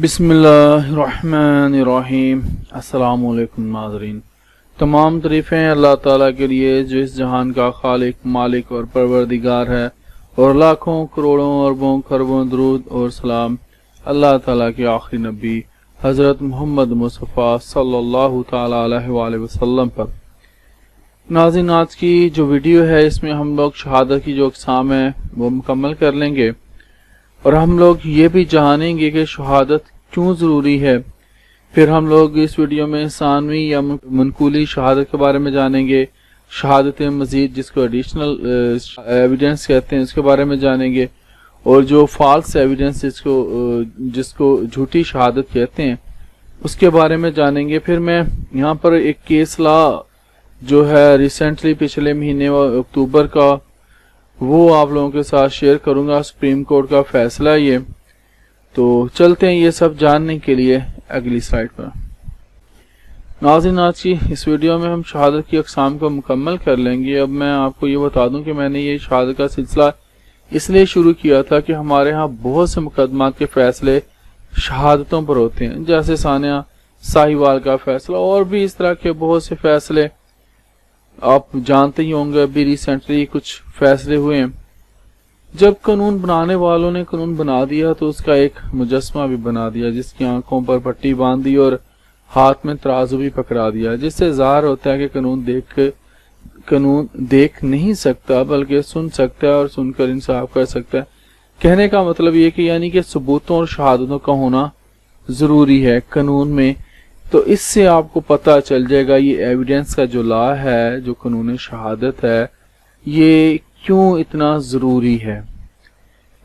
بسم اللہ الرحمن الرحیم۔ السلام علیکم ناظرین، تمام تعریفیں اللہ تعالیٰ کے لیے جو اس جہان کا خالق، مالک اور پروردگار ہے، اور لاکھوں کروڑوں اربوں خربوں درود اور سلام اللہ تعالیٰ کے آخری نبی حضرت محمد مصطفیٰ صلی اللہ تعالیٰ علیہ وآلہ وسلم پر۔ ناظرین، آج کی جو ویڈیو ہے اس میں ہم لوگ شہادت کی جو اقسام ہیں وہ مکمل کر لیں گے، اور ہم لوگ یہ بھی جانیں گے کہ شہادت کیوں ضروری ہے۔ پھر ہم لوگ اس ویڈیو میں ثانوی یا منقولی شہادت کے بارے میں جانیں گے، شہادت مزید جس کو ایڈیشنل ایویڈنس کہتے ہیں اس کے بارے میں جانیں گے، اور جو فالس ایویڈنس جس کو جھوٹی شہادت کہتے ہیں اس کے بارے میں جانیں گے۔ پھر میں یہاں پر ایک کیس لا جو ہے ریسنٹلی پچھلے مہینے اکتوبر کا، وہ آپ لوگوں کے ساتھ شیئر کروں گا، سپریم کورٹ کا فیصلہ یہ۔ تو چلتے ہیں یہ سب جاننے کے لیے اگلی سلائیڈ پر۔ ناظرین، آج کی اس ویڈیو میں ہم شہادت کی اقسام کو مکمل کر لیں گے۔ اب میں آپ کو یہ بتا دوں کہ میں نے یہ شہادت کا سلسلہ اس لیے شروع کیا تھا کہ ہمارے ہاں بہت سے مقدمات کے فیصلے شہادتوں پر ہوتے ہیں، جیسے ثانیہ ساہیوال کا فیصلہ، اور بھی اس طرح کے بہت سے فیصلے آپ جانتے ہی ہوں گے۔ ابھی ریسنٹلی کچھ فیصلے ہوئے ہیں۔ جب قانون بنانے والوں نے قانون بنا دیا تو اس کا ایک مجسمہ بھی بنا دیا، جس کی آنکھوں پر پٹی باندھ دی اور ہاتھ میں ترازو بھی پکڑا دیا، جس سے ظاہر ہوتا ہے کہ قانون دیکھ نہیں سکتا بلکہ سن سکتا ہے، اور سن کر انصاف کر سکتا ہے۔ کہنے کا مطلب یہ کہ یعنی کہ ثبوتوں اور شہادتوں کا ہونا ضروری ہے قانون میں۔ تو اس سے آپ کو پتہ چل جائے گا یہ ایویڈنس کا جو لا ہے، جو قانون شہادت ہے، یہ کیوں اتنا ضروری ہے۔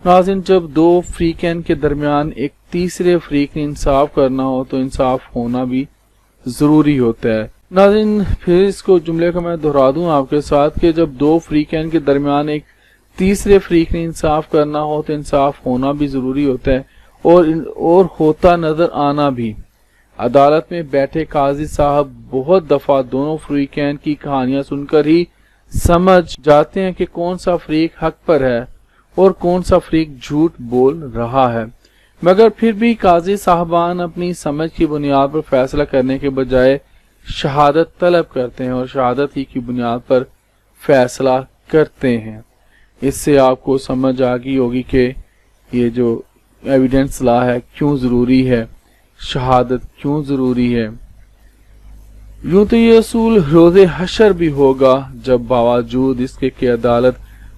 ناظرین، جب دو فریقین کے درمیان ایک تیسرے فریق نے انصاف کرنا ہو تو انصاف ہونا بھی ضروری ہوتا ہے۔ ناظرین، پھر اس کو جملے کو میں دہرا دوں آپ کے ساتھ کہ جب دو فریقین کے درمیان ایک تیسرے فریق نے انصاف کرنا ہو تو انصاف ہونا بھی ضروری ہوتا ہے، اور ہوتا نظر آنا بھی۔ عدالت میں بیٹھے قاضی صاحب بہت دفعہ دونوں فریقین کی کہانیاں سن کر ہی سمجھ جاتے ہیں کہ کون سا فریق حق پر ہے اور کون سا فریق جھوٹ بول رہا ہے، مگر پھر بھی قاضی صاحبان اپنی سمجھ کی بنیاد پر فیصلہ کرنے کے بجائے شہادت طلب کرتے ہیں اور شہادت ہی کی بنیاد پر فیصلہ کرتے ہیں۔ اس سے آپ کو سمجھ آ گئی ہوگی کہ یہ جو ایویڈنس لا ہے کیوں ضروری ہے، شہادت کیوں ضروری ہے۔ یوں تو یہ اصول روز حشر بھی ہوگا، جب باوجود اس کے کہ عدالت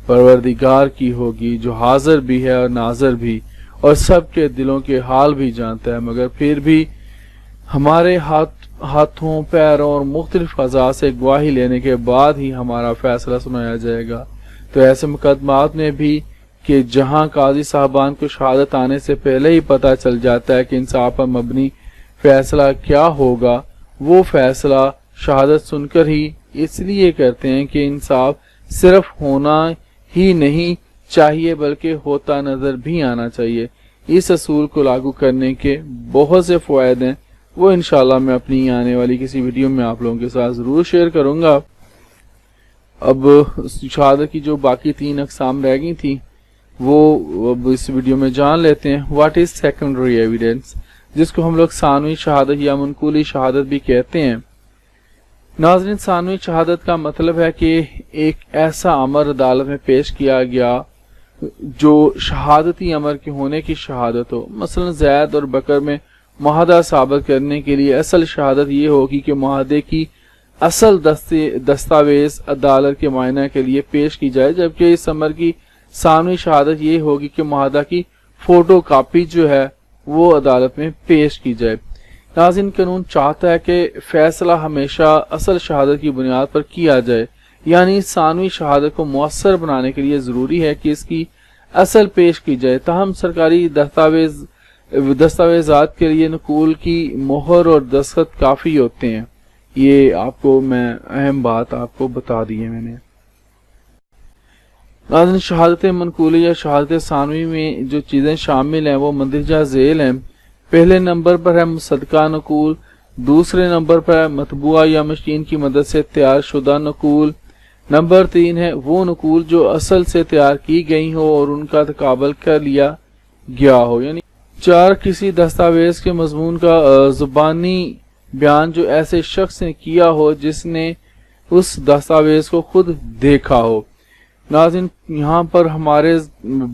پروردگار کی ہوگی، جو حاضر بھی ہے اور ناظر بھی، اور سب کے دلوں کے حال بھی جانتا ہے، مگر پھر بھی ہمارے ہاتھوں، پیروں اور مختلف اعضاء سے گواہی لینے کے بعد ہی ہمارا فیصلہ سنایا جائے گا۔ تو ایسے مقدمات میں بھی کہ جہاں قاضی صاحبان کو شہادت آنے سے پہلے ہی پتہ چل جاتا ہے کہ انصاف پر مبنی فیصلہ کیا ہوگا، وہ فیصلہ شہادت سن کر ہی اس لیے کرتے ہیں کہ انصاف صرف ہونا ہی نہیں چاہیے بلکہ ہوتا نظر بھی آنا چاہیے۔ اس اصول کو لاگو کرنے کے بہت سے فوائد ہیں، وہ انشاءاللہ میں اپنی آنے والی کسی ویڈیو میں آپ لوگوں کے ساتھ ضرور شیئر کروں گا۔ اب شہادت کی جو باقی 3 اقسام رہ گئی تھی وہ اب اس ویڈیو میں جان لیتے ہیں۔ واٹ از سیکنڈری ایویڈنس، جس کو ہم لوگ ثانوی شہادت یا منقولی شہادت بھی کہتے ہیں۔ ناظرین، ثانوی شہادت کا مطلب ہے کہ ایک ایسا امر عدالت میں پیش کیا گیا جو شہادتی امر کے ہونے کی شہادت ہو۔ مثلا زید اور بکر میں معاہدہ ثابت کرنے کے لیے اصل شہادت یہ ہوگی کہ معاہدے کی اصل دستاویز عدالت کے معائنہ کے لیے پیش کی جائے، جبکہ اس امر کی ثانوی شہادت یہ ہوگی کہ معاہدہ کی فوٹو کاپی جو ہے وہ عدالت میں پیش کی جائے۔ ناظرین، قانون چاہتا ہے کہ فیصلہ ہمیشہ اصل شہادت کی بنیاد پر کیا جائے، یعنی ثانوی شہادت کو مؤثر بنانے کے لیے ضروری ہے کہ اس کی اصل پیش کی جائے۔ تاہم سرکاری دستاویزات کے لیے نقول کی مہر اور دستخط کافی ہوتے ہیں۔ یہ آپ کو میں اہم بات آپ کو بتا دی ہے میں نے۔ ناظرین، شہادت منقولی یا شہادت ثانوی میں جو چیزیں شامل ہیں وہ مندرجہ ذیل ہیں۔ پہلے نمبر پر ہے مصدقہ نقول، دوسرے نمبر پر ہے مطبوعہ یا مشین کی مدد سے تیار شدہ نقول، نمبر 3 ہے وہ نقول جو اصل سے تیار کی گئی ہو اور ان کا تقابل کر لیا گیا ہو، یعنی 4 کسی دستاویز کے مضمون کا زبانی بیان جو ایسے شخص نے کیا ہو جس نے اس دستاویز کو خود دیکھا ہو۔ ناظرین، یہاں پر ہمارے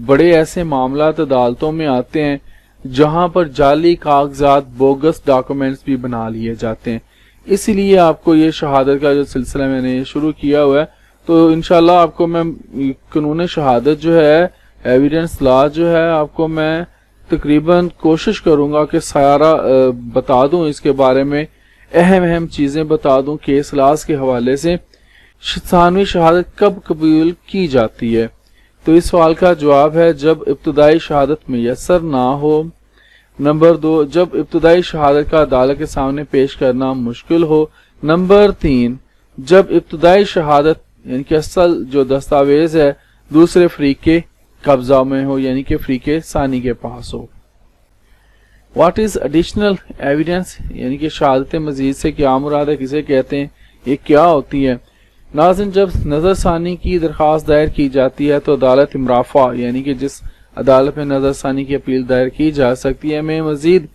بڑے ایسے معاملات عدالتوں میں آتے ہیں جہاں پر جعلی کاغذات، بوگس ڈاکومنٹس بھی بنا لیے جاتے ہیں۔ اسی لیے آپ کو یہ شہادت کا جو سلسلہ میں نے شروع کیا ہوا ہے، تو انشاءاللہ آپ کو میں قانون شہادت جو ہے، ایویڈنس لا جو ہے، آپ کو میں تقریباً کوشش کروں گا کہ سارا بتا دوں، اس کے بارے میں اہم چیزیں بتا دوں کیس لاز کے حوالے سے۔ ثانوی شہادت کب قبول کی جاتی ہے؟ تو اس سوال کا جواب ہے جب ابتدائی شہادت میسر نہ ہو۔ نمبر 2، جب ابتدائی شہادت کا عدالت کے سامنے پیش کرنا مشکل ہو۔ نمبر 3، جب ابتدائی شہادت یعنی کہ اصل جو دستاویز ہے دوسرے فریق کے قبضہ میں ہو، یعنی کہ فریق ثانی کے پاس ہو۔ واٹ از ایڈیشنل ایویڈنس، یعنی کہ شہادت مزید سے کیا مراد ہے، کسے کہتے ہیں، یہ کیا ہوتی ہے؟ ناظرین، جب نظر ثانی کی درخواست دائر کی جاتی ہے تو عدالت امرافع، یعنی کہ جس عدالت میں نظر ثانی کی اپیل دائر کی جا سکتی ہے، میں مزید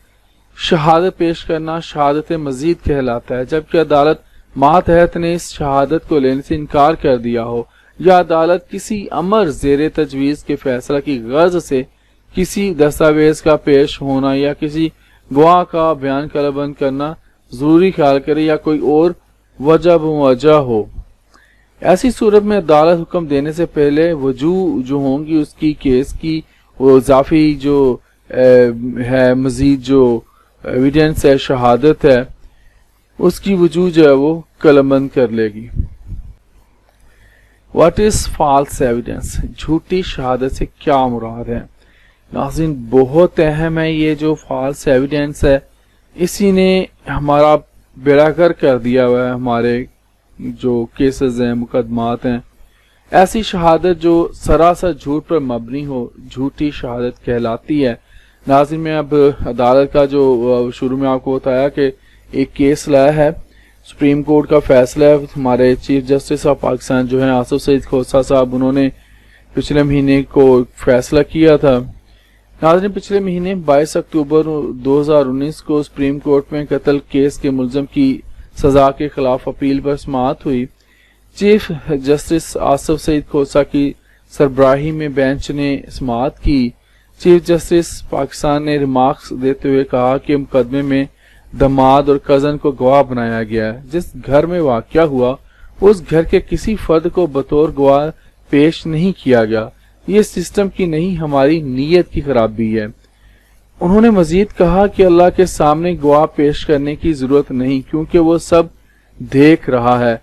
شہادت پیش کرنا شہادت مزید کہلاتا ہے۔ جبکہ عدالت ماتحت نے اس شہادت کو لینے سے انکار کر دیا ہو، یا عدالت کسی امر زیر تجویز کے فیصلہ کی غرض سے کسی دستاویز کا پیش ہونا یا کسی گواہ کا بیان قلمبند کرنا ضروری خیال کرے یا کوئی اور وجہ بموجہ ہو، ایسی صورت میں عدالت حکم دینے سے پہلے وجوہ جو ہوں گی اس کی کیس کی، وہ اضافی جو ہے مزید جو ایویڈنس ہے، شہادت ہے، اس کی وجوہ جو ہے وہ قلمبند کر لے گی۔ واٹ از فالس ایویڈنس، جھوٹی شہادت سے کیا مراد ہے؟ ناظرین، بہت اہم ہے یہ جو فالس ایویڈنس ہے، اسی نے ہمارا بیڑا گرک کر دیا ہوا ہے، ہمارے جو کیسز ہیں، مقدمات ہیں۔ ایسی شہادت جو سراسر جھوٹ پر مبنی ہو جھوٹی شہادت کہلاتی ہے۔ ناظرین، میں اب عدالت کا جو شروع میں آپ کو بتایا کہ ایک کیس لایا ہے، سپریم کورٹ کا فیصلہ ہے، ہمارے چیف جسٹس آف پاکستان جو ہیں آصف سعید کھوسہ صاحب، انہوں نے پچھلے مہینے کو فیصلہ کیا تھا۔ ناظرین، پچھلے مہینے 22 اکتوبر 2019 کو سپریم کورٹ میں قتل کیس کے ملزم کی سزا کے خلاف اپیل پر سماعت ہوئی۔ چیف جسٹس آصف سعید کھوسہ کی سربراہی میں بینچ نے سماعت کی۔ چیف جسٹس پاکستان نے ریمارکس دیتے ہوئے کہا کہ مقدمے میں داماد اور کزن کو گواہ بنایا گیا ہے۔ جس گھر میں واقعہ ہوا اس گھر کے کسی فرد کو بطور گواہ پیش نہیں کیا گیا، یہ سسٹم کی نہیں ہماری نیت کی خرابی ہے۔ انہوں نے مزید کہا کہ اللہ کے سامنے گواہ پیش کرنے کی ضرورت نہیں کیونکہ وہ سب دیکھ رہا ہے،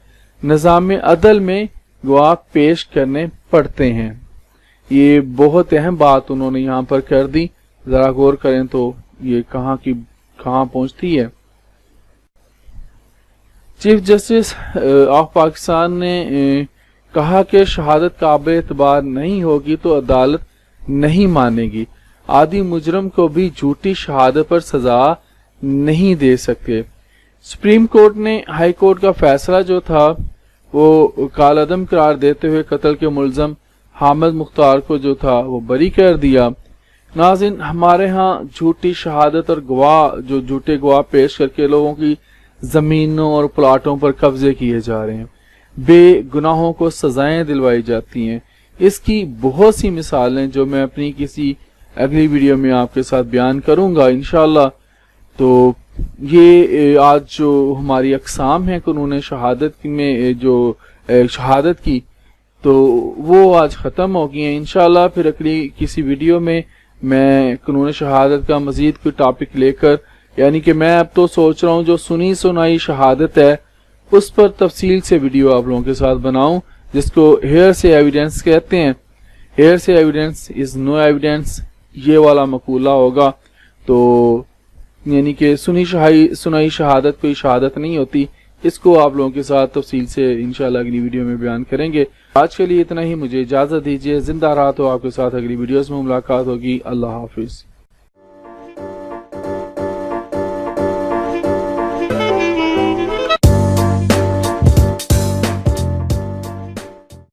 نظام عدل میں گواہ پیش کرنے پڑتے ہیں۔ یہ بہت اہم بات انہوں نے یہاں پر کر دی، ذرا غور کریں تو یہ کہاں پہنچتی ہے۔ چیف جسٹس آف پاکستان نے کہا کہ شہادت قابل اعتبار نہیں ہوگی تو عدالت نہیں مانے گی، عادی مجرم کو بھی جھوٹی شہادت پر سزا نہیں دے سکتے۔ سپریم کورٹ نے ہائی کورٹ کا فیصلہ جو تھا وہ کالعدم قرار دیتے ہوئے قتل کے ملزم حامد مختار کو جو تھا وہ بری کر دیا۔ ناظرین، ہمارے ہاں جھوٹی شہادت اور جو جھوٹے گواہ پیش کر کے لوگوں کی زمینوں اور پلاٹوں پر قبضے کیے جا رہے ہیں، بے گناہوں کو سزائیں دلوائی جاتی ہیں۔ اس کی بہت سی مثالیں جو میں اپنی کسی اگلی ویڈیو میں آپ کے ساتھ بیان کروں گا انشاءاللہ۔ تو یہ آج جو ہماری اقسام ہیں قانون شہادت میں جو شہادت کی، تو وہ آج ختم ہو گئی ہیں۔ انشاءاللہ پھر اگلی کسی ویڈیو میں قانون شہادت کا مزید کوئی ٹاپک لے کر، یعنی کہ میں اب تو سوچ رہا ہوں جو سنی سنائی شہادت ہے اس پر تفصیل سے ویڈیو آپ لوگوں کے ساتھ بناؤں، جس کو ہیئر سے ایویڈنس کہتے ہیں۔ ہیئر سے ایویڈنس از نو ایویڈنس، یہ والا مقولہ ہوگا۔ تو یعنی کہ سنائی شہادت کوئی شہادت نہیں ہوتی، اس کو آپ لوگوں کے ساتھ تفصیل سے انشاءاللہ اگلی ویڈیو میں بیان کریں گے۔ آج کے لیے اتنا ہی، مجھے اجازت دیجیے، زندہ رہا تو آپ کے ساتھ اگلی ویڈیوز میں ملاقات ہوگی۔ اللہ حافظ۔